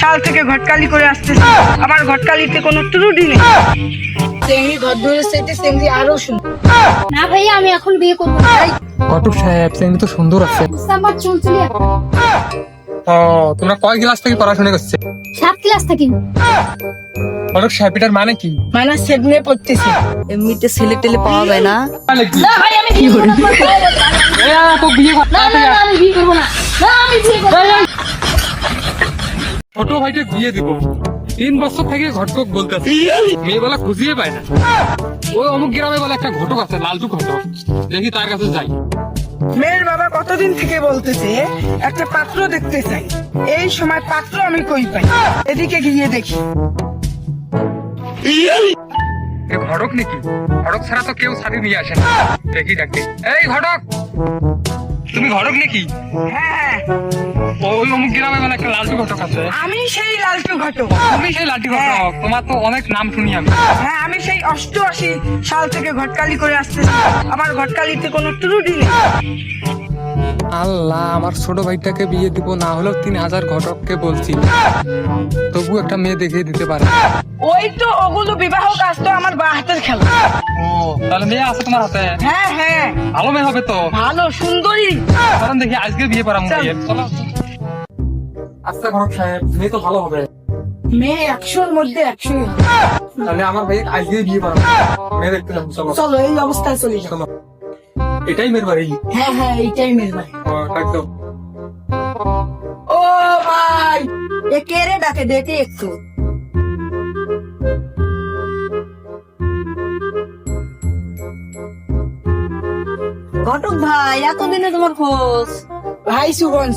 সাল থেকে ঘটকালি করে আসতেছি। আমার ঘটকালিতে কোনো ত্রুটি নেই। চেংড়ি ঘর ধরে সেটে চেংড়ি আরো সুন্দর। না ভাইয়া, আমি এখন বিয়ে করবো না। ঘটক সাহেব চেংড়ি তো সুন্দর আছে। আমার চুল চুলি ও, তোমরা কয় ক্লাস থেকে পড়াশোনা করছে? 7 ক্লাস থেকে। ঘটক সাহেব এটার মানে কি? মানে সেগুনে পড়তেছি। এমনিতে ছেলে টেলে পাওয়া যায় না। মানে কি? না ভাই, আমি বিয়ে করবো না। তো বিয়ে কর। না, আমি বিয়ে করবো না। না, আমি বিয়ে করবো না। ছোট ভাইকে বিয়ে দিব। 3 বছর থেকে ঘটক বলতেছে, মেয়ে বলা খুঁজিয়ে পায় না। ওই অমুক গ্রামে বলে একটা ঘটক আছে, লালটু ঘটক, দেখি তার কাছে যাই। মেয়ের বাবা কতদিন থেকে বলতেছে একটা পাত্র দেখতে চাই। এই সময় পাত্র আমি কই পাই? এদিকে গিয়ে দেখি। এ ঘটক নাকি? ঘটক ছাড়া তো কেউ ছাড়ি নিয়ে আসে না। দেখি ডাকি, এই ঘটক, তুমি ঘটক নাকি? হ্যাঁ, ওই অমুক গ্রামে বলে একটা লালটু ঘটক আছে। আমি সেই লালটু ঘটক। তুমি সেই লালটু ঘটক? তোমার তো অনেক নাম শুনি আমি। হ্যাঁ, আমি সেই 88 সাল থেকে ঘটকালি করে আসতেছি। আমার ঘটকালিতে কোনো ত্রুটি নেই। আল্লাহ, আমার ছোট ভাইটাকে বিয়ে দিব, না হলেও 3000 ঘটককে বলছি, তবু একটা মেয়ে দেখিয়ে দিতে পারে। ওই তো ওগুলো বিবাহ কাজ তো আমার বা হাতের খেলা। ও, তাহলে মেয়ে আছে তোমার হাতে? হ্যাঁ হ্যাঁ, ভালো মেয়ে হবে তো? ভালো সুন্দরী। কারণ দেখি আজকে বিয়ে করাম। চলো। আচ্ছা ঘটক সাহেব, মেয়ে তো ভালো হবে। মেয়ে 100-র মধ্যে 100 তাহলে আমার ভাই আজকে বিয়ে করাম। মেয়ে দেখতে যাবো, চলো। চলো এই অবস্থায় চলে যাও। চলো। এটাই মেয়ের বাড়ি? হ্যাঁ হ্যাঁ, এইটাই মেয়ের বাড়ি। একদম। ও ভাই, এ কে রে ডাকে, দেখে একটু। ঘটক ভাই, এতদিনে তোমার খোঁজ? ভাই সুবন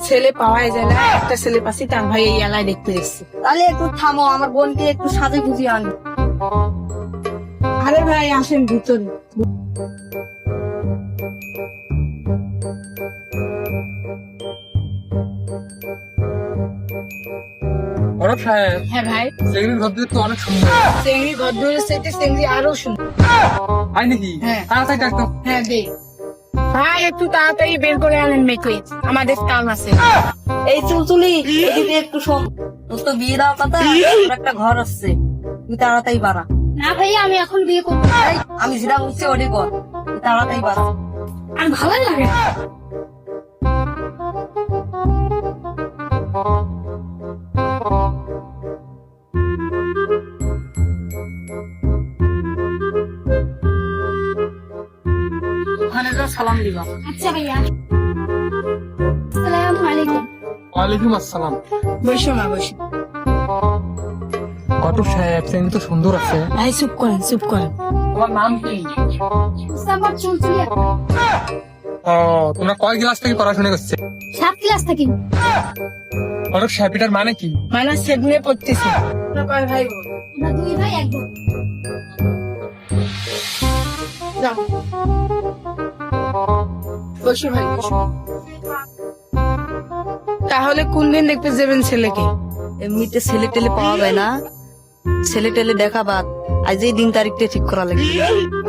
ছেলে পাওয়া যায় না। একটা ছেলে পাচ্ছি, তার ভাই এই এলাকায় দেখতে এসছে। তাহলে একটু থামো, আমার বোনকে একটু সাজে গুজিয়ে আনি। আরে ভাই আসেন ভিতরে। ঘটক সাহেব, হ্যাঁ ভাই, চেংড়ির ঘর দিয়ে তো অনেক সুন্দর। চেংড়ি ঘর ধরে সেটে চেংড়ি আরো সুন্দর। তাই নাকি? হ্যাঁ। তাড়াতাড়ি ডাকতো। হ্যাঁ দে ভাই, একটু তাড়াতাড়ি বের করে আনেন মেয়েকে, আমাদের কাম আছে। এই চুলচুলি, এদিকে একটু শোন। তোর তো বিয়ে দেওয়ার কথা, তোর একটা ঘর আসছে, তুই তাড়াতাড়ি বাড়া। না ভাইয়া, আমি এখন বিয়ে করবো না। এই, আমি যেটা বলছি ওটি কর, তুই তাড়াতাড়ি বাড়া। আর ভালো লাগে না। ওখানে যা সালাম দিবা। আচ্ছা ভাইয়া। আসসালামু আলাইকুম। ওয়ালাইকুম আসসালাম। বসো না, বসো। ঘটক সাহেব, চেংড়ি তো সুন্দর আছে। ভাই চুপ করেন। তোমার নাম কি? আমার চুল চুলি ও, তোমরা কয় ক্লাস থেকে পড়াশোনা করছে? 7 ক্লাস থেকে। ঘটক সাহেব এটার মানে কি? মানে সেগুনে পড়তেছি। ভাই ভাই আমরা 2 ভাই 1 বোন। যাও, বসো ভাই বসো। তাহলে কোন দিন দেখতে যাবেন ছেলেকে? এমনিতে ছেলে টেলে পাওয়া যায় না। ছেলে টেলে দেখা বাদ, আজকেই দিন তারিখটা ঠিক করা লাগবে।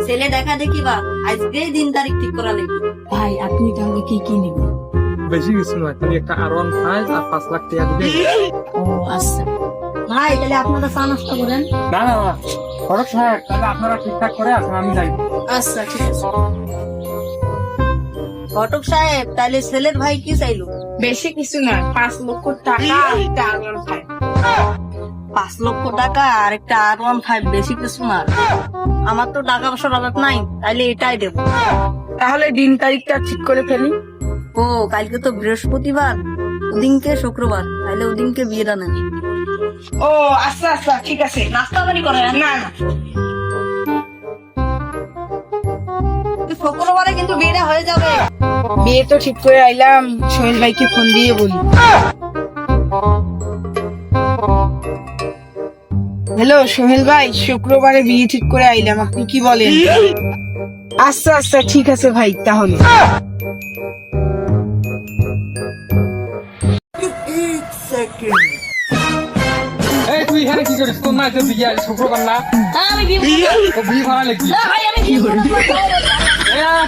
ছেলে দেখা দেখি বাদ, আজকেই দিন তারিখ ঠিক করা লাগবে। ভাই আপনি তাহলে কি কি নেবেন? বেশি কিছু নয়, খালি একটা R15 আর 5 লাখ টাকা দিবে। ও আচ্ছা। ভাই তাহলে আপনারা চা নাস্তা করেন। না না না, ঘটক সাহেব, তাহলে আপনারা ঠিকঠাক করে আসেন, আমি যাই। আচ্ছা ঠিক আছে। ঘটক সাহেব, তাহলে ছেলের ভাই কি চাইলো? বেশি কিছু না, 5 লক্ষ টাকা একটা আলোর ভাই। 5 লক্ষ টাকা আর একটা R15, বেশি কিছু না। আমার তো টাকা পয়সার অভাব নাই, তাইলে এটাই দেবো। তাহলে দিন তারিখটা ঠিক করে ফেলি। ও, কালকে তো বৃহস্পতিবার, ওদিনকে শুক্রবার, তাহলে ওদিনকে বিয়েটা নেন। ও আচ্ছা আচ্ছা ঠিক আছে। নাস্তা বাড়ি করেন? না না, শুক্রবারে কিন্তু বিয়েটা হয়ে যাবে। বিয়ে তো ঠিক করে আইলাম, সোহেল ভাইকে ফোন দিয়ে বলি। হ্যালো সোহেল ভাই, শুক্রবারে বিয়ে ঠিক করে আইলাম, আপনি কি বলেন? আচ্ছা আচ্ছা ঠিক আছে ভাই, তাহলে এই তুই এখানে কি করিস? তোর না আছে বিয়ে, আজ শুক্রবার না? আমি বিয়ে করবো না। তো বিয়ে করা লাগবি। না ভাই, আমি বিয়ে করবো না।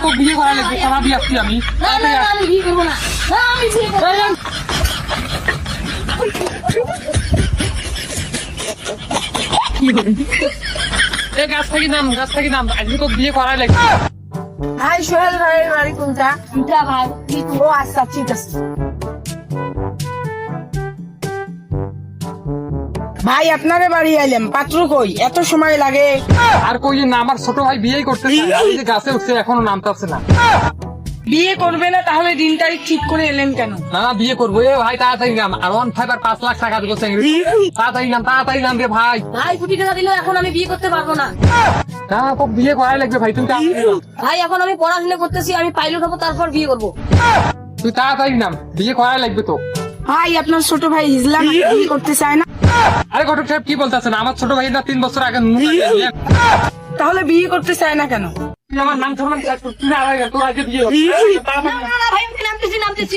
তো বিয়ে করা লাগবে, তারা দিয়ে আসছি আমি। না, আমি বিয়ে করবো না। না, আমি বিয়ে করবো না। এই গাছ থেকে নাম, গাছ থেকে নাম, আজকে তো বিয়ে করাই লাগবে। ভাই সোহেল ভাইয়ের বাড়ি কোনটা? এটা ভাই ও আচ্ছা ঠিক আছে। ভাই আপনারে বাড়ি আইলাম, পাত্র কই? এত সময় লাগে? আর কই না, আমার ছোট ভাই বিয়েই করতে চায়, এই যে গাছে উঠছে এখনো নামতাছে না। বিয়ে করবে না তাহলে দিন তারিখ ঠিক করে এলেন কেন? না না, বিয়ে করবো। এ ভাই তাড়াতাড়ি নাম, আর 5 লাখ টাকা দেবো চিংড়ি। তাড়াতাড়ি নাম রে ভাই। ভাই 2 টাকা দিলেও এখন আমি বিয়ে করতে পারবো না। না তো বিয়ে করাই লাগবে ভাই, তুমি তাড়াতাড়ি নাম। ভাই এখন আমি পড়াশোনা করতেছি, আমি পাইলট হবো, তারপর বিয়ে করবো। তুই তাড়াতাড়ি নাম, বিয়ে করাই লাগবে তো। ভাই আপনার ছোট ভাই হিজলাম বিয়ে করতে চায় না, আরে ঘটক সাহেব কি বলতেছেন? আমার ছোট ভাই না 3 বছর আগে তাহলে বিয়ে করতে চায় না কেন? তুই আমার নাম ধরলাম, তুই না আগে তোর আগে বিয়ে হবে। তাড়াতাড়ি নাম। না ভাই, আমি নামতেছি।